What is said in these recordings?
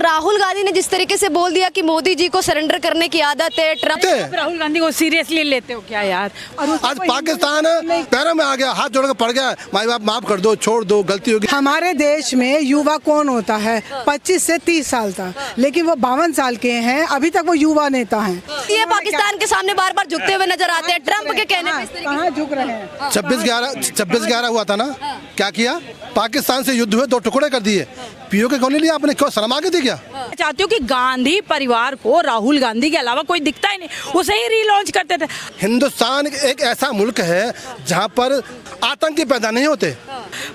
राहुल गांधी ने जिस तरीके से बोल दिया कि मोदी जी को सरेंडर करने की आदत है, ट्रम्प राहुल गांधी को सीरियसली लेते हो क्या यार? और आज पाकिस्तान पैरों में आ गया, हाथ जोड़ के पड़ गया, माई बाप माफ कर दो, छोड़ दो, गलती होगी। हमारे देश में युवा कौन होता है? 25 से 30 साल तक, लेकिन वो 52 साल के हैं, अभी तक वो युवा नेता हैं। ये पाकिस्तान के सामने बार बार झुकते हुए नजर आते हैं। ट्रम्प के कहने पे इस तरीके कहाँ झुक रहे हैं? 26/11 हुआ था ना, क्या किया? पाकिस्तान से युद्ध हुए, 2 टुकड़े कर दिए। पीओ के कौन लिया आपने? क्यों शर्मा के थी क्या? चाहती हूँ कि गांधी परिवार को राहुल गांधी के अलावा कोई दिखता ही नहीं, उसे ही रीलॉन्च करते थे। हिंदुस्तान एक ऐसा मुल्क है जहाँ पर आतंकी पैदा नहीं होते।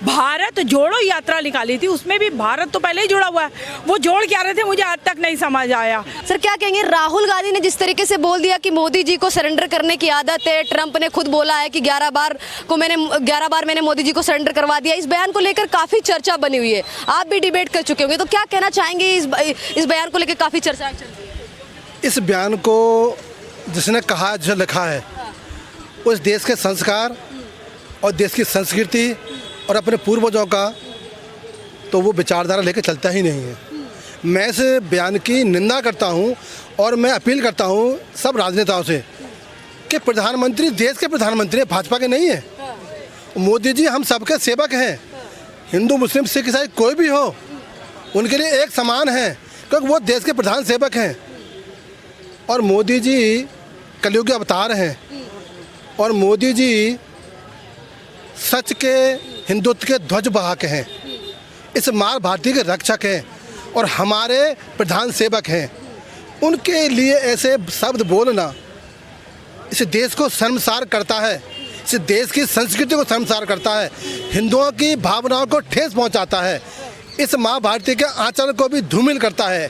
भारत जोड़ो यात्रा निकाली थी, उसमें भी भारत तो पहले ही जुड़ा हुआ है। वो जोड़ क्या रहे थे मुझे आज तक नहीं समझ आया। सर क्या कहेंगे, राहुल गांधी ने जिस तरीके से बोल दिया कि मोदी जी को सरेंडर करने की आदत है, ट्रम्प ने खुद बोला है कि 11 बार मैंने मोदी जी को सरेंडर करवा दिया, इस बयान को लेकर काफी चर्चा बनी हुई है, आप भी डिबेट कर चुके होंगे, तो क्या कहना चाहेंगे? इस बयान को लेकर काफी चर्चा चल रही है। इस बयान को जिसने कहा, जो लिखा है, उस देश के संस्कार और देश की संस्कृति और अपने पूर्वजों का तो वो विचारधारा लेकर चलता ही नहीं है। मैं इस बयान की निंदा करता हूँ और मैं अपील करता हूँ सब राजनेताओं से कि प्रधानमंत्री देश के प्रधानमंत्री हैं, भाजपा के नहीं है। मोदी जी हम सबके सेवक हैं, हिंदू मुस्लिम सिख ईसाई कोई भी हो उनके लिए एक समान है, क्योंकि वो देश के प्रधान सेवक हैं। और मोदी जी कलयुगी अवतार हैं और मोदी जी सच के हिंदुत्व के ध्वज वाहक हैं, इस माँ भारती के रक्षक हैं और हमारे प्रधान सेवक हैं। उनके लिए ऐसे शब्द बोलना इस देश को शर्मसार करता है, इस देश की संस्कृति को शर्मसार करता है, हिंदुओं की भावनाओं को ठेस पहुंचाता है, इस माँ भारती के आचरण को भी धूमिल करता है।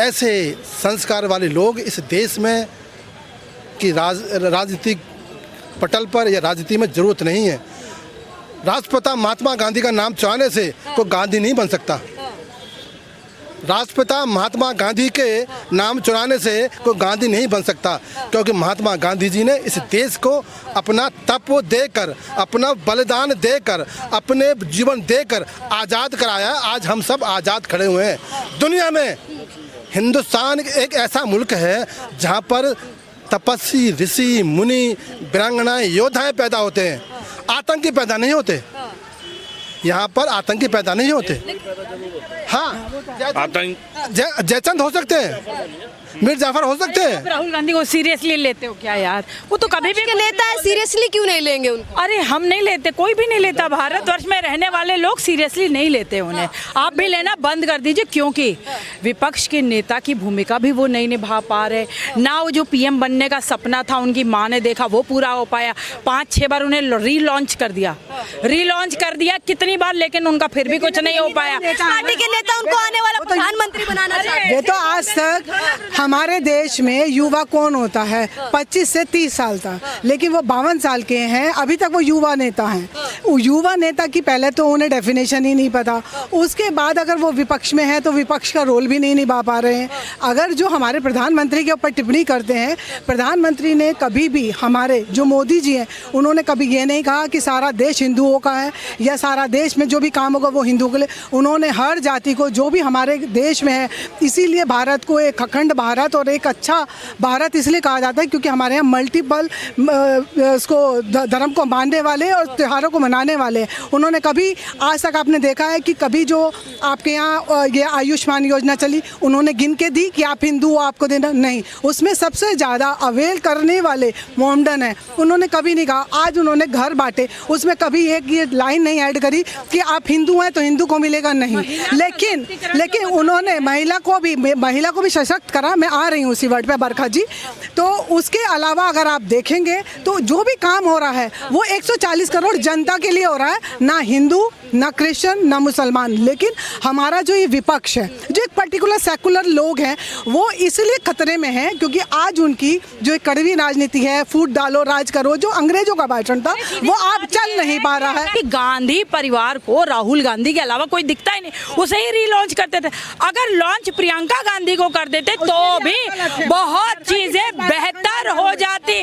ऐसे संस्कार वाले लोग इस देश में की राजनीतिक पटल पर या राजनीति में ज़रूरत नहीं है। राष्ट्रपिता महात्मा गांधी का नाम चुराने से कोई गांधी नहीं बन सकता। राष्ट्रपिता महात्मा गांधी के नाम चुराने से कोई गांधी नहीं बन सकता, क्योंकि महात्मा गांधी जी ने इस देश को अपना तप देकर, अपना बलिदान देकर, अपने जीवन देकर आज़ाद कराया। आज हम सब आज़ाद खड़े हुए हैं। दुनिया में हिंदुस्तान एक ऐसा मुल्क है जहाँ पर तपस्वी, ऋषि, मुनि, वीरांगनाएं, योद्धाएं पैदा होते हैं, आतंकी पैदा नहीं होते। यहाँ पर आतंकी पैदा नहीं होते। हाँ, जयचंद हो सकते हैं, मीर जाफर हो सकते हैं। राहुल गांधी को सीरियसली लेते हो क्या यार? वो तो कभी भी नेता है, सीरियसली क्यों नहीं लेंगे उनको? अरे हम नहीं लेते, कोई भी नहीं लेता। भारतवर्ष में रहने वाले लोग सीरियसली नहीं लेते उन्हें। आप भी लेना बंद कर दीजिए, क्योंकि विपक्ष के नेता की भूमिका भी वो नहीं निभा पा रहे ना। वो जो पीएम बनने का सपना था उनकी माँ ने देखा, वो पूरा हो पाया। 5-6 बार उन्हें रीलॉन्च कर दिया कितनी बार, लेकिन उनका फिर भी कुछ नहीं हो पाया। पार्टी के नेता उनको आने वाला प्रधानमंत्री बनाना चाहते हैं। ये तो आज तक हमारे देश में युवा कौन होता है? 25 से 30 साल तक, लेकिन वो 52 साल के हैं, अभी तक वो युवा नेता हैं। युवा नेता की पहले तो उन्हें डेफिनेशन ही नहीं पता, उसके बाद अगर वो विपक्ष में है तो विपक्ष का रोल भी नहीं निभा पा रहे हैं। अगर जो हमारे प्रधानमंत्री के ऊपर टिप्पणी करते हैं, प्रधानमंत्री ने कभी भी, हमारे जो मोदी जी हैं, उन्होंने कभी ये नहीं कहा कि सारा देश हिंदुओं का है या सारा देश में जो भी काम होगा वो हिंदुओं के लिए। उन्होंने हर जाति को, जो भी हमारे देश में है, इसीलिए भारत को एक अखंड भारत और एक अच्छा भारत इसलिए कहा जाता है क्योंकि हमारे यहाँ मल्टीपल इसको धर्म को मानने वाले और त्योहारों को मनाने वाले। उन्होंने कभी आज तक आपने देखा है कि कभी जो आपके यहाँ ये आयुष्मान योजना चली, उन्होंने गिन के दी कि आप हिंदू हो आपको देना, नहीं। उसमें सबसे ज़्यादा अवेल करने वाले मोमडन हैं, उन्होंने कभी नहीं कहा। आज उन्होंने घर बांटे, उसमें कभी एक ये लाइन नहीं ऐड करी कि आप हिंदू हैं तो हिंदू को मिलेगा, नहीं। लेकिन उन्होंने महिला को भी सशक्त करा। मैं आ रही हूँ उसी वर्ड पे, बरखा जी। तो उसके अलावा अगर आप देखेंगे तो जो भी काम हो रहा है वो 140 करोड़ जनता के लिए हो रहा है, ना हिंदू, ना क्रिश्चियन, ना मुसलमान। लेकिन हमारा जो ये विपक्ष है, जो एक पर्टिकुलर सेकुलर लोग हैं, वो इसलिए खतरे में हैं क्योंकि आज उनकी जो एक कड़वी राजनीति है, फूट डालो राज करो, जो अंग्रेजों का भाषण था, वो आप चल नहीं पा रहा है। गांधी परिवार को राहुल गांधी के अलावा कोई दिखता ही नहीं, उसे ही रीलॉन्च करते थे। अगर लॉन्च प्रियंका गांधी को कर देते तो भी बहुत चीजें बेहतर हो जाती।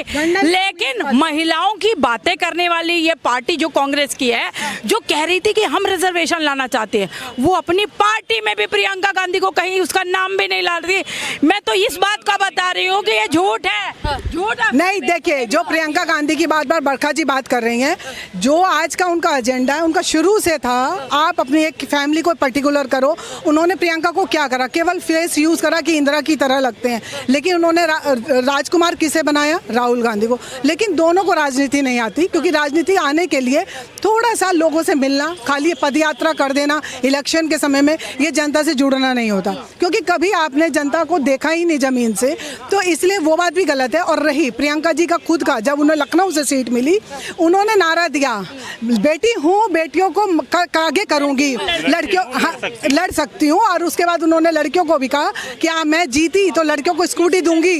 लेकिन महिलाओं की बातें करने वाली ये पार्टी जो कांग्रेस की है, जो कह रही थी कि कि हम रिजर्वेशन लाना चाहते हैं, वो अपनी पार्टी में भी प्रियंका गांधी को कहीं उसका नाम भी नहीं ला रही। मैं तो इस बात का बता रही हूँ कि ये झूठ है, झूठ है। नहीं, देखिए, जो प्रियंका गांधी की बात बरखा जी बात कर रही हैं, जो आज का उनका एजेंडा है, उनका शुरू से था। आप अपनी एक फैमिली को पर्टिकुलर करो। उन्होंने प्रियंका को क्या करा, केवल फेस यूज करा कि इंदिरा की तरह लगते हैं, लेकिन उन्होंने राजकुमार किसे बनाया, राहुल गांधी को। लेकिन दोनों को राजनीति नहीं आती, क्योंकि राजनीति आने के लिए थोड़ा सा लोगों से मिलना, खाली पदयात्रा कर देना इलेक्शन के समय में, ये जनता से जुड़ना नहीं होता, क्योंकि कभी आपने जनता को देखा ही नहीं जमीन से। तो इसलिए वो बात भी गलत है। और रही प्रियंका जी का खुद का, जब उन्हें लखनऊ से सीट मिली, उन्होंने नारा दिया, बेटी हूँ, बेटियों को आगे करूंगी, लड़कियों लड़ सकती हूँ। और उसके बाद उन्होंने लड़कियों को भी कहा कि मैं जीती तो लड़कियों को स्कूटी दूंगी।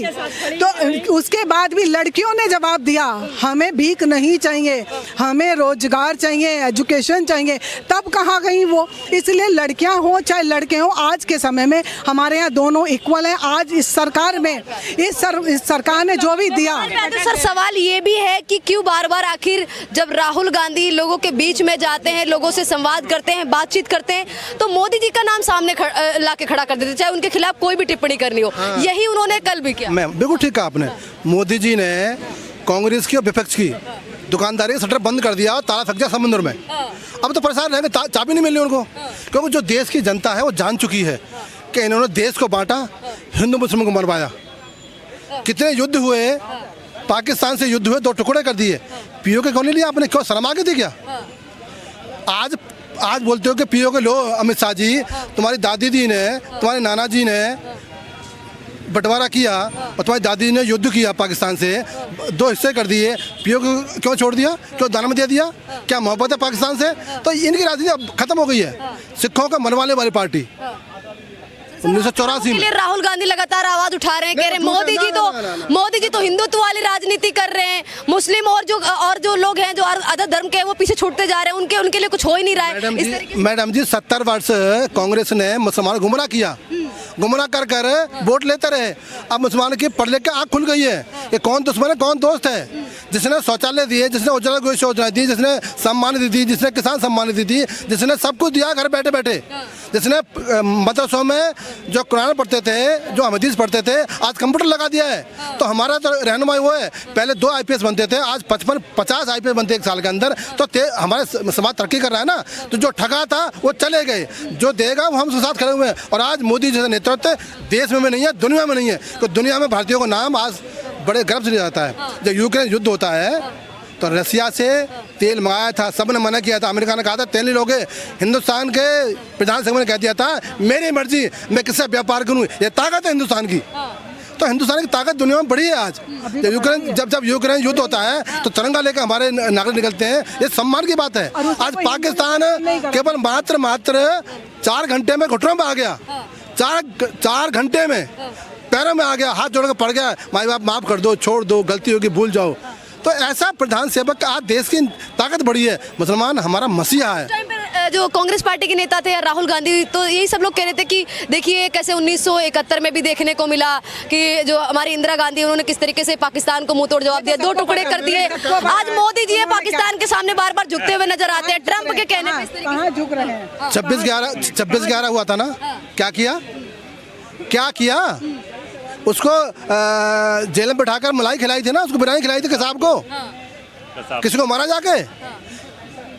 तो उसके बाद भी लड़कियों ने जवाब दिया, हमें भीख नहीं चाहिए, हमें रोजगार चाहिए, एजुकेशन चाहिए। तब कहाँ गई वो? इसलिए लड़कियां हो चाहे लड़के हो, आज के समय में हमारे यहाँ दोनों इक्वल हैं। आज इस सरकार में, इस सरकार ने जो भी दिया। सर, सवाल ये भी है कि क्यों बार बार आखिर जब राहुल गांधी लोगों के बीच में जाते हैं, लोगों से संवाद करते हैं, बातचीत करते हैं, तो मोदी जी का नाम सामने लाके खड़ा कर देते, चाहे उनके खिलाफ कोई भी टिप्पणी करनी हो। यही उन्होंने कल भी किया। मैं बिल्कुल ठीक कहा आपने। मोदी जी ने कांग्रेस की और विपक्ष की दुकानदारी शटर बंद कर दिया और ताला फंस गया समुद्र में। अब तो परेशान रहेंगे, चाबी नहीं मिल रही उनको, क्योंकि जो देश की जनता है वो जान चुकी है कि इन्होंने देश को बांटा, हिंदू मुस्लिम को मरवाया। कितने युद्ध हुए, पाकिस्तान से युद्ध हुए, 2 टुकड़े कर दिए। पीओ के क्यों नहीं लिया आपने? क्यों शर्म आ गई थी क्या? आज बोलते हो कि पीओ के लो अमित शाह जी, तुम्हारी दादी जी ने, तुम्हारे नाना जी ने बंटवारा किया और तुम्हारी दादी जी ने युद्ध किया पाकिस्तान से, 2 हिस्से कर दिए। पीओ को क्यों छोड़ दिया? क्यों दान में दे दिया? क्या मोहब्बत है पाकिस्तान से? तो इनकी राजनीति अब खत्म हो गई है। सिखों को मनवाने वाली पार्टी 1984 में। राहुल गांधी लगातार आवाज उठा रहे हैं, कह रहे हैं मोदी जी तो हिंदुत्व वाली राजनीति कर रहे हैं, मुस्लिम और जो लोग हैं, जो अदर धर्म के, वो पीछे छूटते जा रहे हैं, उनके लिए कुछ हो ही नहीं रहा है। मैडम जी 70 वर्ष कांग्रेस ने मुसलमान गुमराह किया, गुमराह कर वोट लेते रहे। अब मुसलमान की पढ़ लिख के आँख खुल गई है, ये कौन दुश्मन है, कौन दोस्त है। जिसने शौचालय दिए, जिसने उज्ज्वला योजना दी, जिसने सम्मान दी, जिसने किसान सम्मान दी थी, जिसने सब कुछ दिया घर बैठे बैठे, जिसने मदरसों में जो कुरान पढ़ते थे, जो हदीस पढ़ते थे, आज कंप्यूटर लगा दिया है। तो हमारा तो रहनुमाई वो है, पहले 2 IPS बनते थे, आज 55-50 IPS बनते एक साल के अंदर। तो हमारे समाज तरक्की कर रहा है ना। तो जो ठगा था वो चले गए, जो देगा वो हम उसके साथ खड़े हुए हैं। और आज मोदी जैसा नेतृत्व देश में नहीं है, दुनिया में नहीं है। तो दुनिया में भारतीयों का नाम आज बड़े गर्व से लिया जाता है। जब यूक्रेन युद्ध होता है तो रसिया से तेल मंगाया था, सबने मना किया था। अमेरिका ने कहा था तेल नहीं लोगे। हिंदुस्तान के प्रधान सचिव ने कह दिया था मेरी मर्जी, मैं किससे व्यापार करूं। ये ताकत है हिंदुस्तान की। तो हिंदुस्तान की ताकत दुनिया में बड़ी है आज। जब यूक्रेन युद्ध होता है तो तिरंगा लेकर हमारे नागरिक निकलते हैं, ये सम्मान की बात है। आज पाकिस्तान केवल मात्र 4 घंटे में घुटनों में आ गया, 4 घंटे में पैरों में आ गया, हाथ जोड़ कर पड़ गया, माई बाप माफ कर दो, छोड़ दो, गलती होगी भूल जाओ। तो ऐसा प्रधान सेवक आज देश की ताकत बड़ी है। मुसलमान हमारा मसीहा है। जो कांग्रेस पार्टी के नेता थे राहुल गांधी, तो यही सब लोग कह रहे थे कि देखिए कैसे 1971 में भी देखने को मिला कि जो हमारी इंदिरा गांधी, उन्होंने किस तरीके से पाकिस्तान को मुंह तोड़ जवाब दिया, 2 टुकड़े कर दिए। आज मोदी जी पाकिस्तान के सामने बार बार झुकते हुए नजर आते हैं। ट्रंप के कहने पे कहाँ झुक रहे हैं? 26/11 हुआ था ना, क्या किया? उसको जेल में बैठाकर मलाई खिलाई थी ना, उसको बिरयानी खिलाई थी कसाब को। किसी को मारा जाके?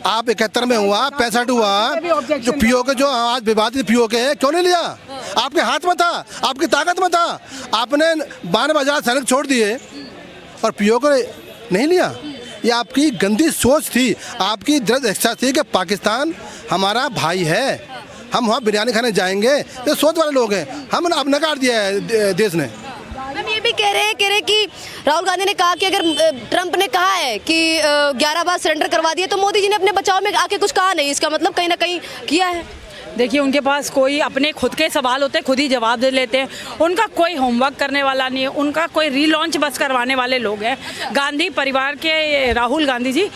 आप 71 में हुआ, 65 हुआ, जो पीओ के जो आज विवादित पीओ के क्यों नहीं लिया? आपके हाथ में था, आपकी ताकत में था। आपने 92,000 सैनिक छोड़ दिए और पीओ को नहीं लिया। ये आपकी गंदी सोच थी, आपकी दृढ़ इच्छा थी कि पाकिस्तान हमारा भाई है, हम वहाँ बिरयानी खाने जाएंगे। ये सोच वाले लोग हैं। हम अब नकार दिया है देश ने। हम ये भी कह रहे हैं कि राहुल गांधी ने कहा कि अगर ट्रंप ने कहा है कि 11 बार सरेंडर करवा दिए, तो मोदी जी ने अपने बचाव में आके कुछ कहा नहीं। इसका मतलब कहीं ना कहीं किया है। देखिए, उनके पास कोई अपने खुद के सवाल होते हैं, खुद ही जवाब दे लेते हैं। उनका कोई होमवर्क करने वाला नहीं है, उनका कोई रीलॉन्च बस करवाने वाले लोग हैं। गांधी परिवार के Rahul Gandhi ji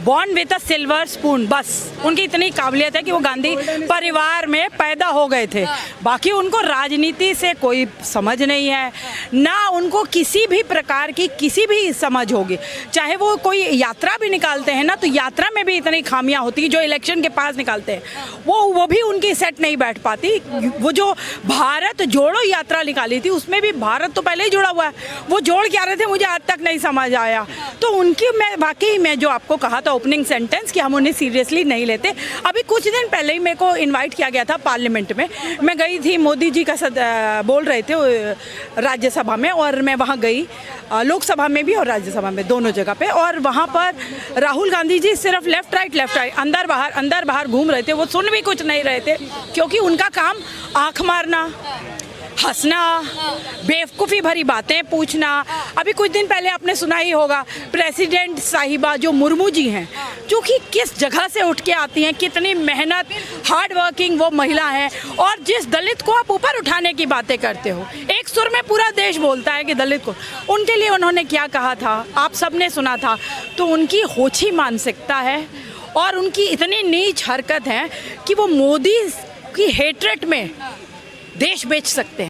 born with a silver spoon, बस उनकी इतनी काबिलियत है कि वो गांधी परिवार में पैदा हो गए थे। बाकी उनको राजनीति से कोई समझ नहीं है, ना उनको किसी भी प्रकार की किसी भी समझ होगी। चाहे वो कोई यात्रा भी निकालते हैं ना, तो यात्रा में भी इतनी खामियां होती हैं जो इलेक्शन के पास निकालते हैं, वो भी उनकी सेट नहीं बैठ पाती। वो जो भारत जोड़ो यात्रा निकाली थी, उसमें भी भारत तो पहले ही जुड़ा हुआ है, वो जोड़ क्या रहे थे मुझे आज तक नहीं समझ आया। तो उनकी मैं वाकई में जो आपको कहा था ओपनिंग सेंटेंस कि हम उन्हें सीरियसली नहीं लेते, अभी कुछ दिन पहले ही मेरे को इनवाइट किया गया था पार्लियामेंट में, मैं गई थी, मोदी जी का बोल रहे थे राज्यसभा में, और मैं वहाँ गई, लोकसभा में भी और राज्यसभा में दोनों जगह पे, और वहाँ पर राहुल गांधी जी सिर्फ लेफ्ट राइट अंदर बाहर घूम रहे थे, वो सुन भी कुछ नहीं रहे थे, क्योंकि उनका काम आँख मारना, हंसना, बेवकूफ़ी भरी बातें पूछना। अभी कुछ दिन पहले आपने सुना ही होगा, प्रेसिडेंट साहिबा जो मुर्मू जी हैं, जो कि किस जगह से उठ के आती हैं, कितनी मेहनत, हार्ड वर्किंग वो महिला हैं, और जिस दलित को आप ऊपर उठाने की बातें करते हो, एक सुर में पूरा देश बोलता है कि दलित को, उनके लिए उन्होंने क्या कहा था आप सबने सुना था। तो उनकी होछी मानसिकता है और उनकी इतनी नीच हरकत है कि वो मोदी की हेट्रेट में देश बेच सकते हैं।